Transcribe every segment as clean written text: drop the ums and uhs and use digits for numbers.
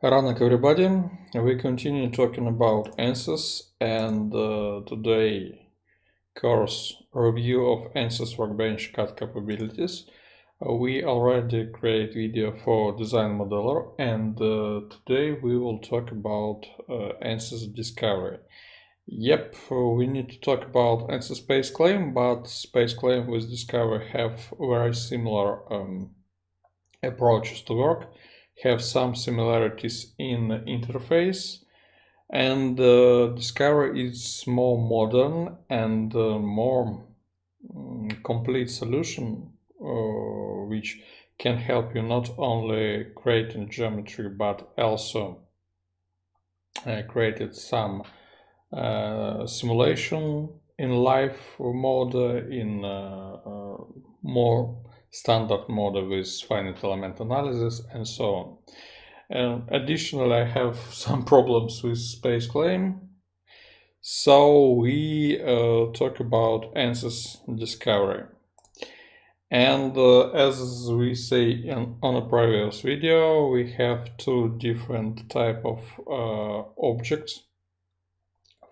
Ranak everybody, we continue talking about Ansys and today course review of Ansys Workbench CAD capabilities. We already create video for Design Modeler and today we will talk about Ansys Discovery. Yep, we need to talk about Ansys SpaceClaim, but SpaceClaim with Discovery have very similar approaches to work, have some similarities in interface, and Discovery is more modern and more complete solution which can help you not only creating geometry but also created some simulation in live mode, in more standard mode with finite element analysis and so on. And additionally, I have some problems with SpaceClaim, so we talk about Ansys Discovery. And as we say on a previous video, we have two different type of objects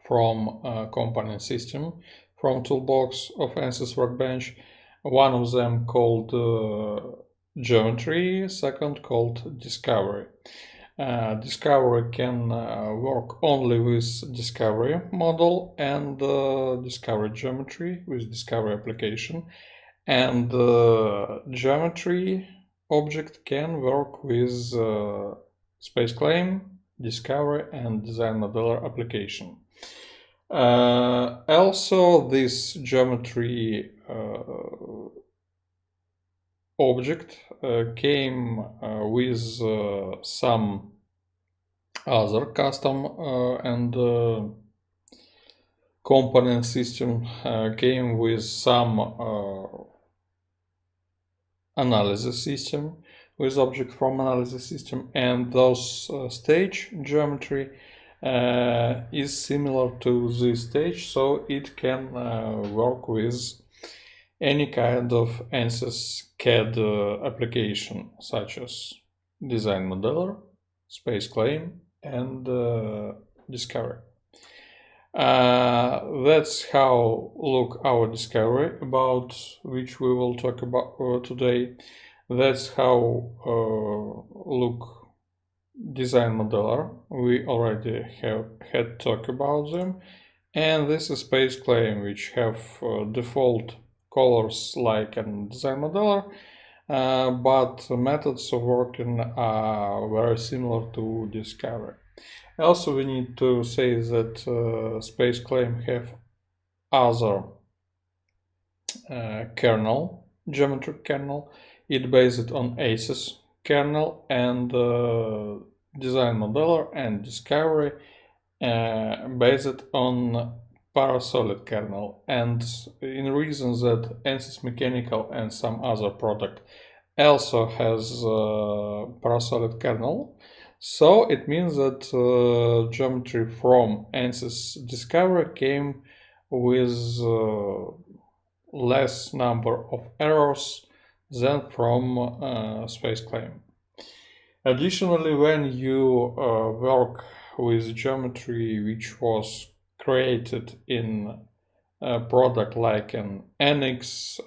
from component system from toolbox of Ansys Workbench. One of them called geometry, second called discovery. Discovery can work only with discovery model and discovery geometry with discovery application, and geometry object can work with SpaceClaim, discovery and design modeler application. Also, this geometry object came with some other custom and component system, came with some analysis system, with object from analysis system, and those stage geometry is similar to this stage, so it can work with any kind of Ansys CAD application, such as Design Modeler, SpaceClaim, and Discovery. That's how look our Discovery, about which we will talk about today. That's how look Design Modeler. We already had talk about them. And this is SpaceClaim, which have default colors like in Design Modeler, but methods of working are very similar to Discovery. Also, we need to say that SpaceClaim have other kernel, geometric kernel. It based on Ansys kernel, and Design Modeler and Discovery based on Parasolid kernel, and in reason that Ansys Mechanical and some other product also has Parasolid kernel, so it means that geometry from Ansys Discovery came with less number of errors than from SpaceClaim. Additionally, when you work with geometry which was created in a product like an NX,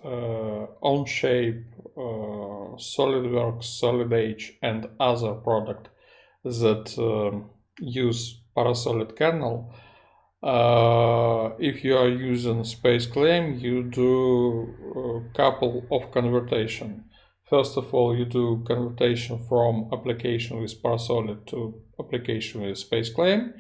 Onshape, SolidWorks, Solid Edge, and other product that use Parasolid kernel, if you are using SpaceClaim, you do a couple of conversion. First of all, you do conversion from application with Parasolid to application with SpaceClaim,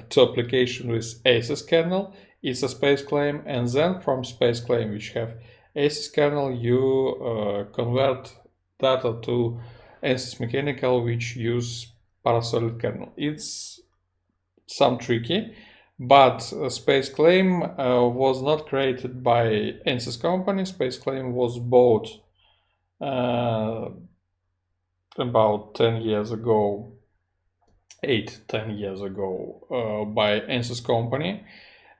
to application with Ansys kernel. It's a SpaceClaim, and then from SpaceClaim, which have Ansys kernel, you convert data to Ansys Mechanical, which use Parasolid kernel. It's some tricky, but SpaceClaim was not created by Ansys company. SpaceClaim was bought about 10 years ago, 8-10 years ago, by Ansys company,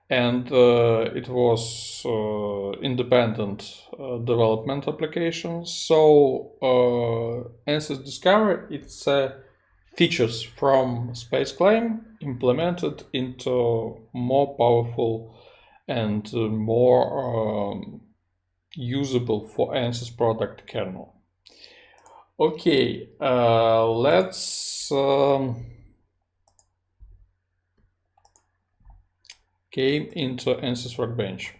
and it was independent development application. So Ansys Discovery, it's features from SpaceClaim implemented into more powerful and more usable for Ansys product kernel. Okay, let's came into Ansys Workbench.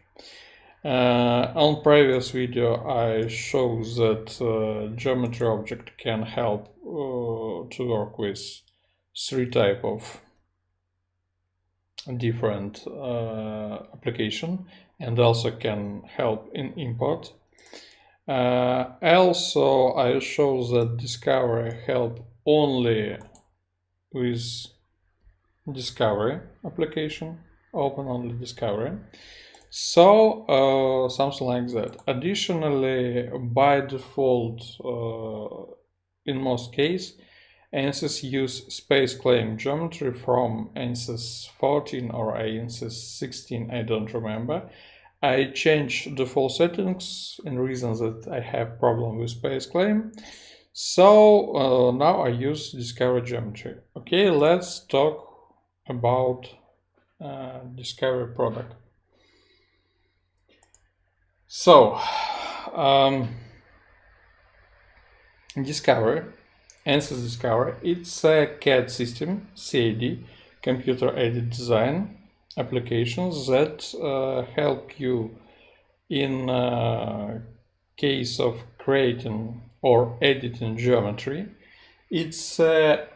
On previous video I showed that geometry object can help to work with 3 type of different application, and also can help in import. Also I show that Discovery help only with Discovery application, open only Discovery. So something like that. Additionally, by default, in most cases, Ansys use SpaceClaim geometry from Ansys 14 or Ansys 16, I don't remember. I changed default settings in reason that I have problem with SpaceClaim. So now I use Discovery geometry. Okay, let's talk about Discovery product. So, Discovery, Ansys Discovery, it's a CAD system, CAD, computer-aided design applications that help you in case of creating or editing geometry. It's a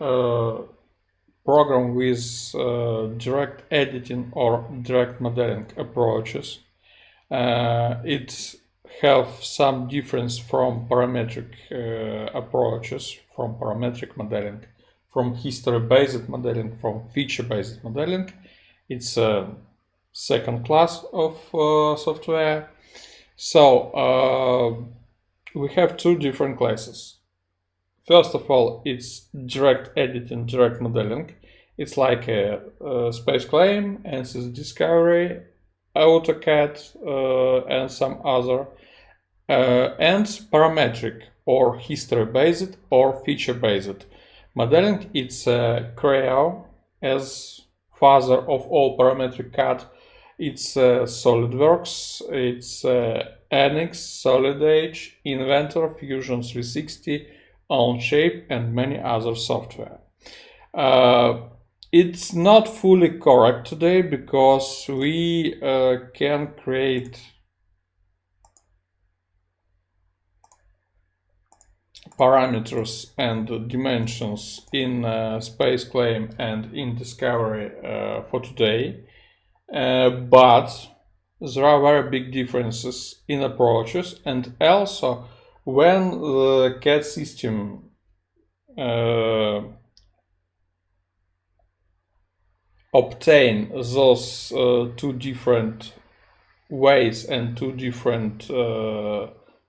program with direct editing or direct modeling approaches. It have some difference from parametric approaches, from parametric modeling, from history-based modeling, from feature-based modeling. It's a second class of software. So we have 2 different classes. First of all, it's direct editing, direct modeling. It's like a SpaceClaim, Ansys Discovery, AutoCAD, and some other, and parametric or history-based or feature-based modeling. It's Creo as father of all parametric CAD. It's SolidWorks, it's Anix, Solid Edge, Inventor, Fusion 360, Onshape, and many other software. It's not fully correct today because we can create parameters and dimensions in SpaceClaim and in Discovery for today, but there are very big differences in approaches, and also when the CAD system obtain those 2 different ways and 2 different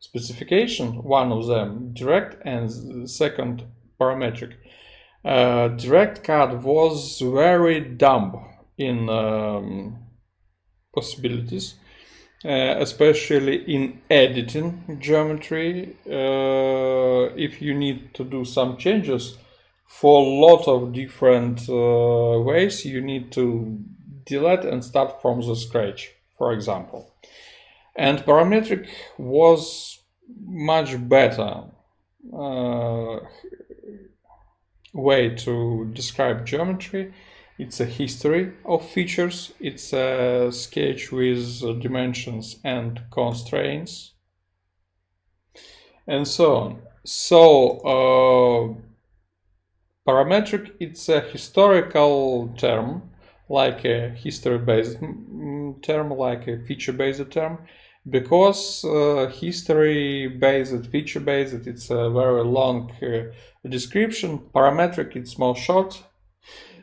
specification, one of them direct and the second parametric. Direct CAD was very dumb in possibilities, especially in editing geometry. If you need to do some changes for a lot of different ways, you need to delete and start from the scratch, for example. And parametric was much better way to describe geometry. It's a history of features, it's a sketch with dimensions and constraints, and so on. So parametric, it's a historical term, like a history-based term, like a feature-based term, because history-based, feature-based, it's a very long description. Parametric, it's more short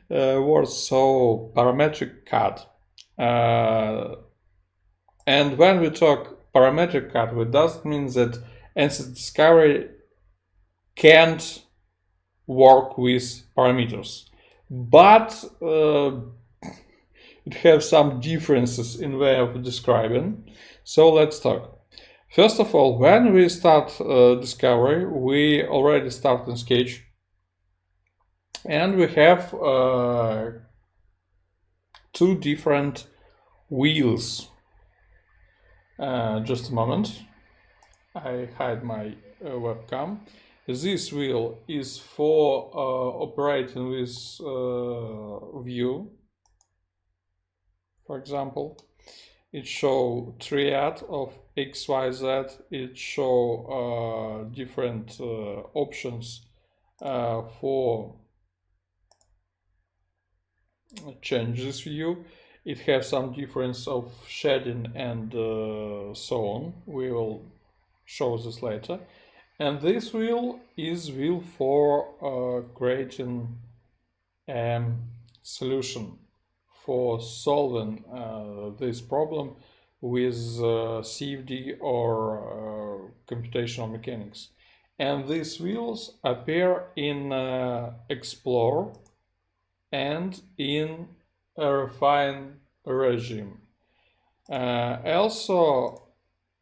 words, so parametric CAD. And when we talk parametric CAD, it doesn't mean that Ansys Discovery can't work with parameters, but it has some differences in way of describing. So let's talk. First of all, when we start Discovery, we already start in Sketch, and we have two different wheels. Just a moment. I hide my webcam. This wheel is for operating with view. For example, it shows triad of X, Y, Z. It shows different options for change this view. It has some difference of shading and so on. We will show this later. And this wheel is wheel for creating a solution for solving this problem with CFD or computational mechanics. And these wheels appear in Explore and in a refine regime. Also,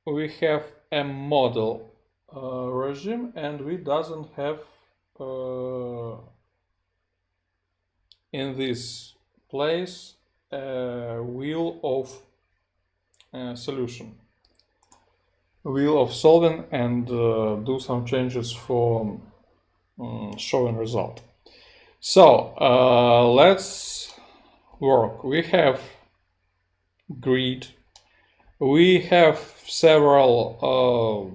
we have a model regime, and we doesn't have in this place a wheel of solution, wheel of solving, and do some changes for showing result. So let's work. We have grid. We have several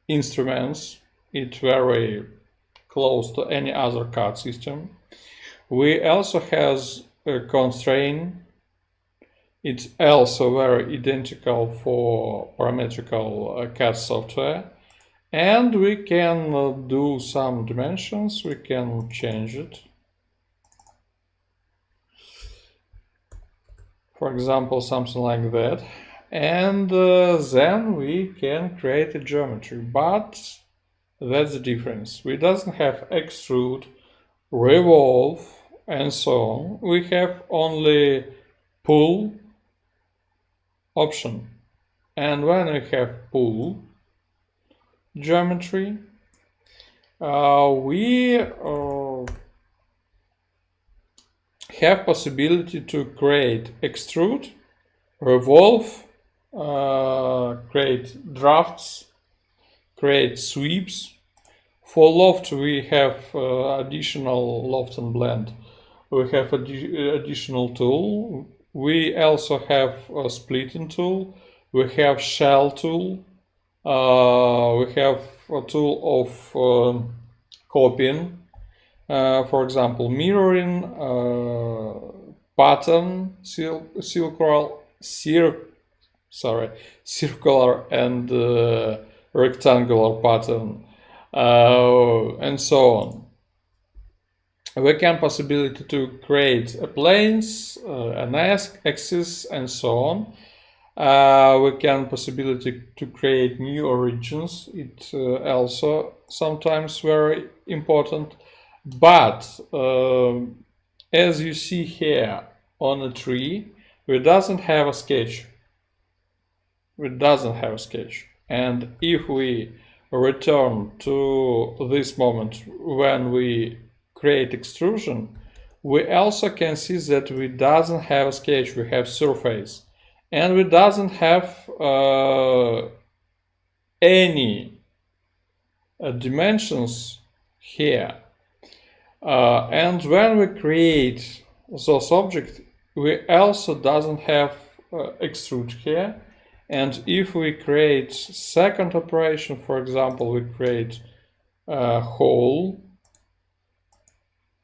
instruments. It's very close to any other CAD system. We also has a constraint. It's also very identical for parametrical CAD software. And we can do some dimensions. We can change it. For example, something like that. And then we can create a geometry, but that's the difference. We doesn't have extrude, revolve, and so on. We have only pull option. And when we have pull geometry, we have possibility to create extrude, revolve, create drafts, create sweeps. For loft, we have additional loft and blend. We have additional tool. We also have a splitting tool. We have shell tool. We have a tool of copying. For example, mirroring, pattern, circular and rectangular pattern, and so on. We can possibility to create a planes, an axis, and so on. We can possibility to create new origins. It's also sometimes very important. But as you see here on a tree, we doesn't have a sketch. And if we return to this moment when we create extrusion, we also can see that we doesn't have a sketch. We have surface, and we doesn't have any dimensions here. And when we create those objects, we also doesn't have extrude here. And if we create second operation, for example, we create a hole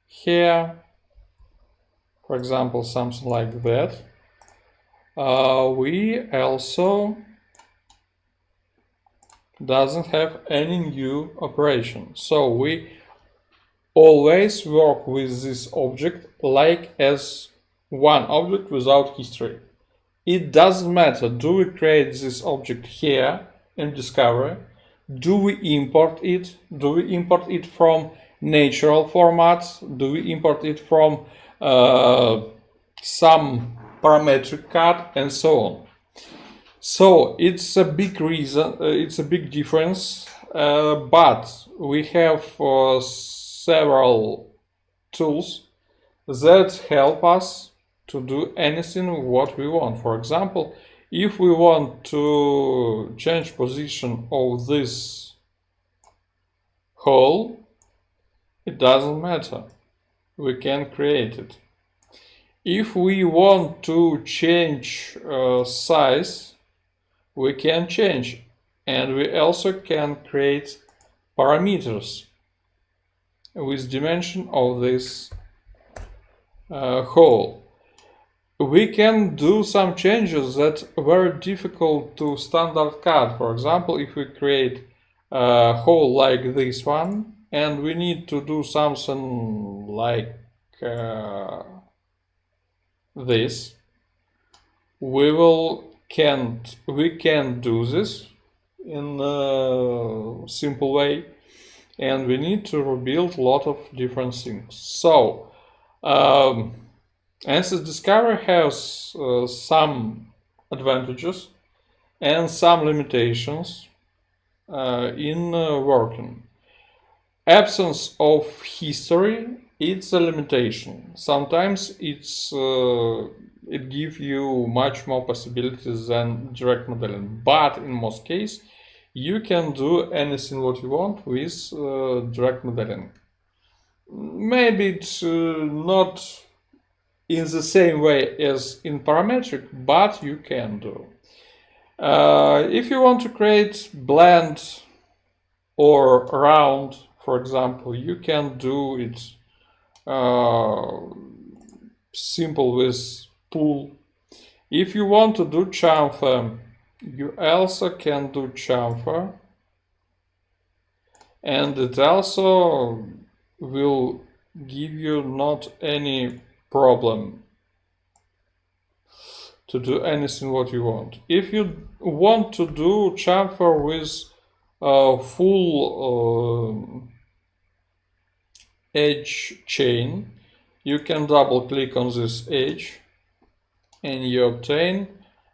here, for example, something like that, we also doesn't have any new operation. So we always work with this object like as one object without history. It doesn't matter, do we create this object here in Discovery? Do we import it? Do we import it from natural format? Do we import it from some parametric CAD, and so on. So it's a big reason, it's a big difference, but we have several tools that help us to do anything what we want. For example, if we want to change position of this hole, it doesn't matter. We can create it. If we want to change size, we can change, and we also can create parameters with dimension of this hole. We can do some changes that were difficult to standard CAD. For example, if we create a hole like this one, and we need to do something like this, we can do this in a simple way, and we need to rebuild a lot of different things. So Ansys Discovery has some advantages and some limitations in working. Absence of history, it's a limitation. Sometimes it gives you much more possibilities than direct modeling, but in most cases you can do anything what you want with direct modeling. Maybe it's not in the same way as in parametric, but you can do. If you want to create blend or round, for example, you can do it simple with pool. If you want to do chamfer, you also can do chamfer, and it also will give you not any problem to do anything what you want. If you want to do chamfer with full edge chain, you can double click on this edge and you obtain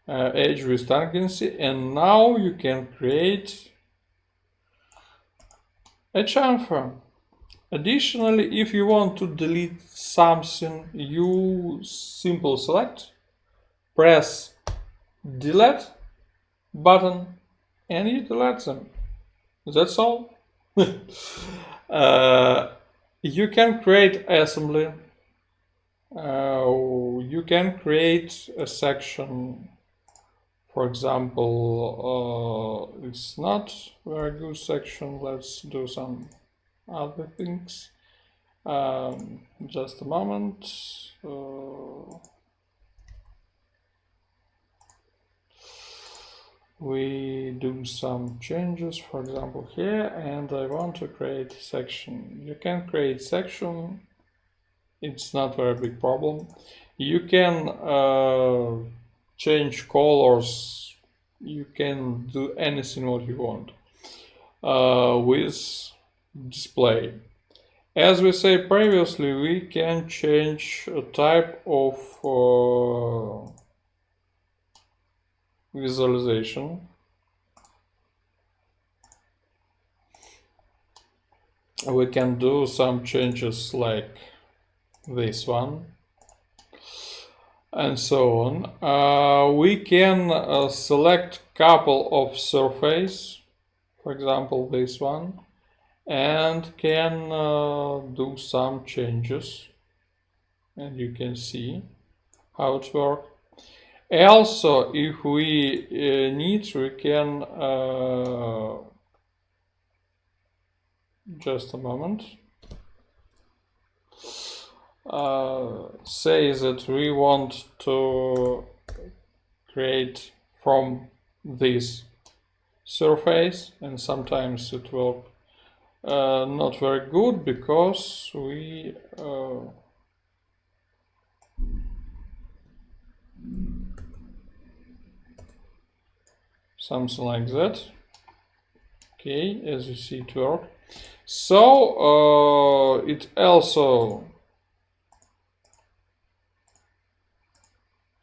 edge with tangency, and now you can create a chamfer. Additionally, if you want to delete something, you simply select, press delete button, and you delete them. That's all. You can create assembly. You can create a section. For example, it's not very good section. Let's do some other things. Just a moment. We do some changes, for example here, and I want to create section. You can create section. It's not very big problem. You can change colors. You can do anything what you want with display. As we said previously, we can change a type of visualization. We can do some changes like this one and so on. We can select couple of surface, for example this one, and can do some changes, and you can see how it works. Also, if we need, we can just a moment, say that we want to create from this surface, and sometimes it will not very good because we something like that. Okay, as you see it works. So it also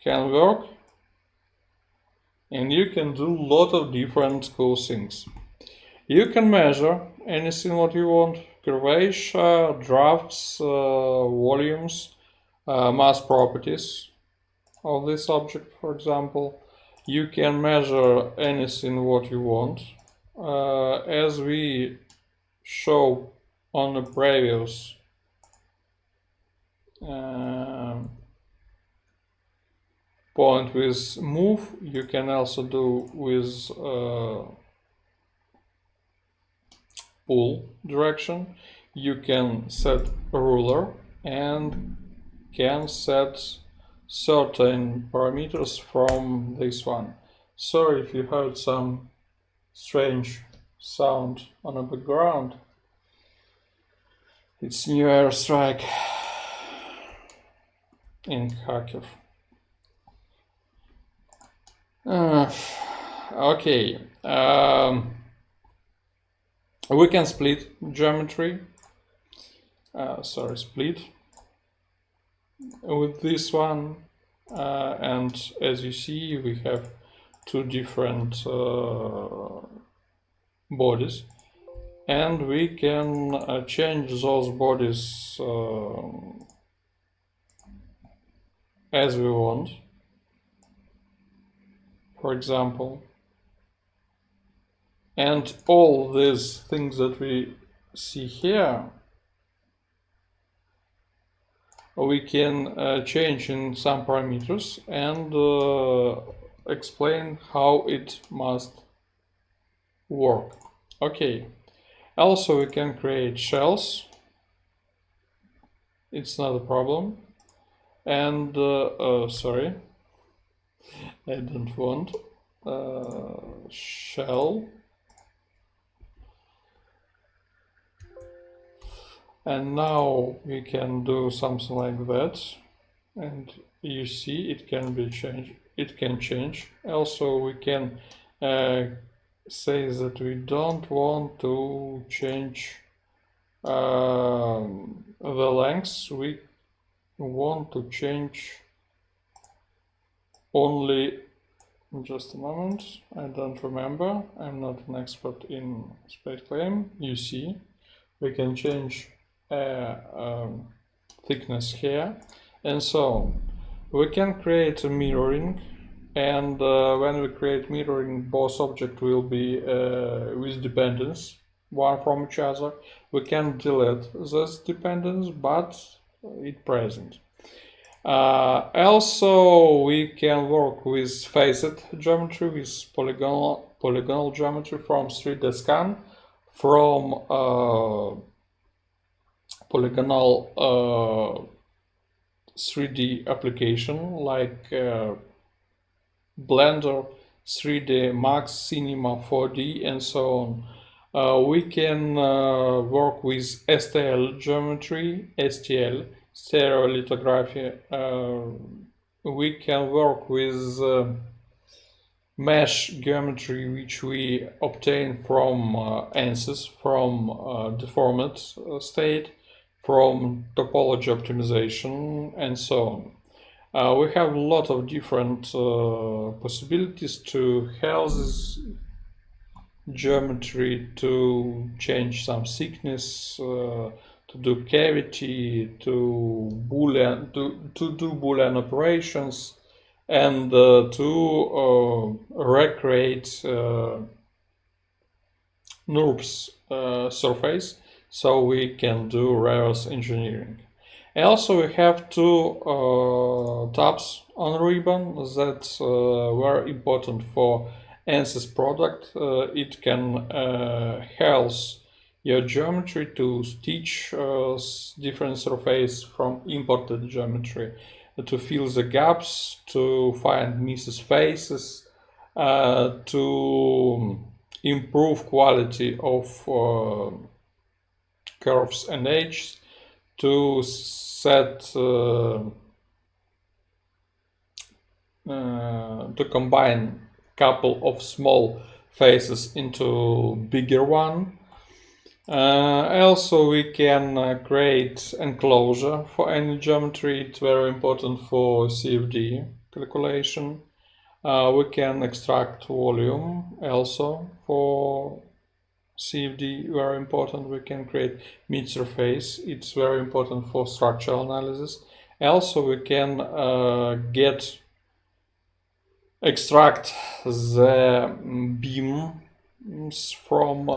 can work, and you can do a lot of different cool things. You can measure anything what you want: curvature, drafts, volumes, mass properties of this object, for example. You can measure anything what you want. As we show on the previous point with move, you can also do with pull direction. You can set a ruler and can set certain parameters from this one. Sorry if you heard some strange sound on the background. It's new airstrike in Kharkiv. Okay. We can split geometry. Split with this one, and as you see, we have two different bodies, and we can change those bodies as we want. For example, and all these things that we see here, we can change in some parameters and explain how it must work. Okay. Also, we can create shells. It's not a problem. And sorry, I don't want shell. And now we can do something like that, and you see it can be changed. It can change. Also, we can say that we don't want to change the length. We want to change only. Just a moment. I don't remember. I'm not an expert in SpaceClaim. You see, we can change thickness here and so on. We can create a mirroring, and when we create mirroring, both objects will be with dependence one from each other. We can delete this dependence, but it's present. Also, we can work with facet geometry, with polygonal geometry from 3D scan, from polygonal 3D application like Blender, 3D Max, Cinema 4D, and so on. We can work with STL geometry, STL, stereolithography. We can work with mesh geometry, which we obtain from Ansys, from deformed state, from topology optimization, and so on. We have a lot of different possibilities to have this geometry, to change some thickness, to do cavity, to do Boolean operations, and to recreate NURBS surface, so we can do reverse engineering. And also, we have two tabs on ribbon that were important for Ansys product. It can help your geometry to stitch different surface from imported geometry, to fill the gaps, to find missing faces, to improve quality of curves and edges, to set to combine couple of small faces into bigger one. Also, we can create enclosure for any geometry. It's very important for CFD. calculation. We can extract volume also for CFD, very important. We can create mid surface. It's very important for structural analysis. Also, we can extract the beams from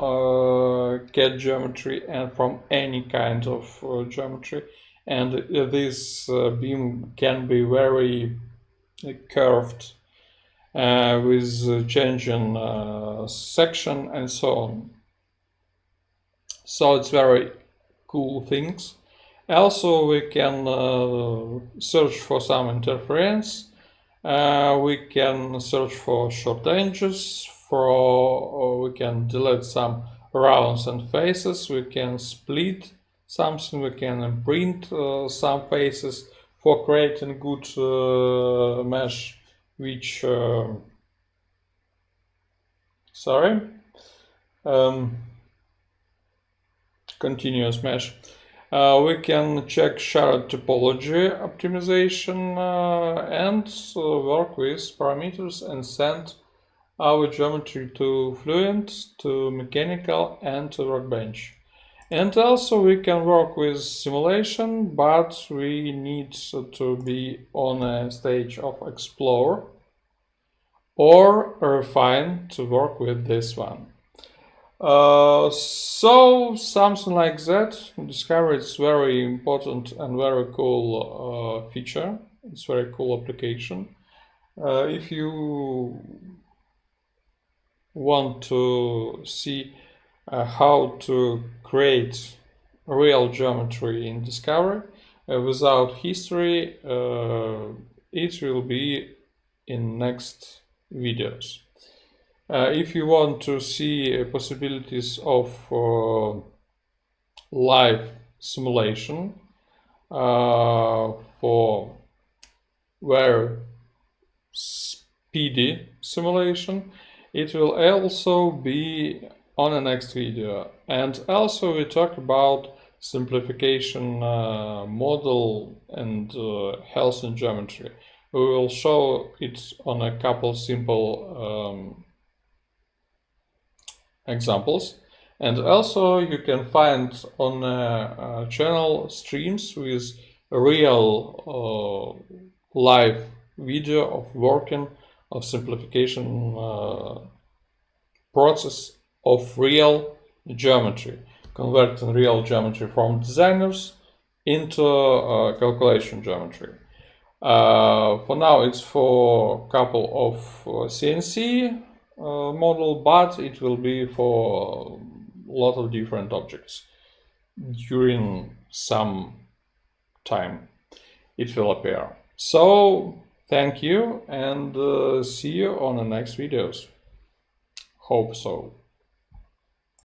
CAD geometry and from any kind of geometry. And this beam can be very curved with changing section and so on. So it's very cool things. Also, we can search for some interference. We can search for short edges. We can delete some rounds and faces. We can split something. We can imprint some faces for creating good mesh, which continuous mesh. We can check shared topology optimization and work with parameters and send our geometry to Fluent, to Mechanical, and to Workbench. And also we can work with simulation, but we need to be on a stage of Explore or Refine to work with this one. So something like that. Discovery is very important and very cool feature. It's very cool application. If you want to see how to create real geometry in Discovery without history, it will be in next videos. If you want to see possibilities of live simulation for very speedy simulation, it will also be on the next video. And also we talk about simplification model and health in geometry. We will show it on a couple simple examples, and also you can find on channel streams with real live video of working of simplification process of real geometry, converting real geometry from designers into calculation geometry. For now it's for a couple of CNC model, but it will be for a lot of different objects. During some time it will appear. So thank you, and see you on the next videos. Hope so.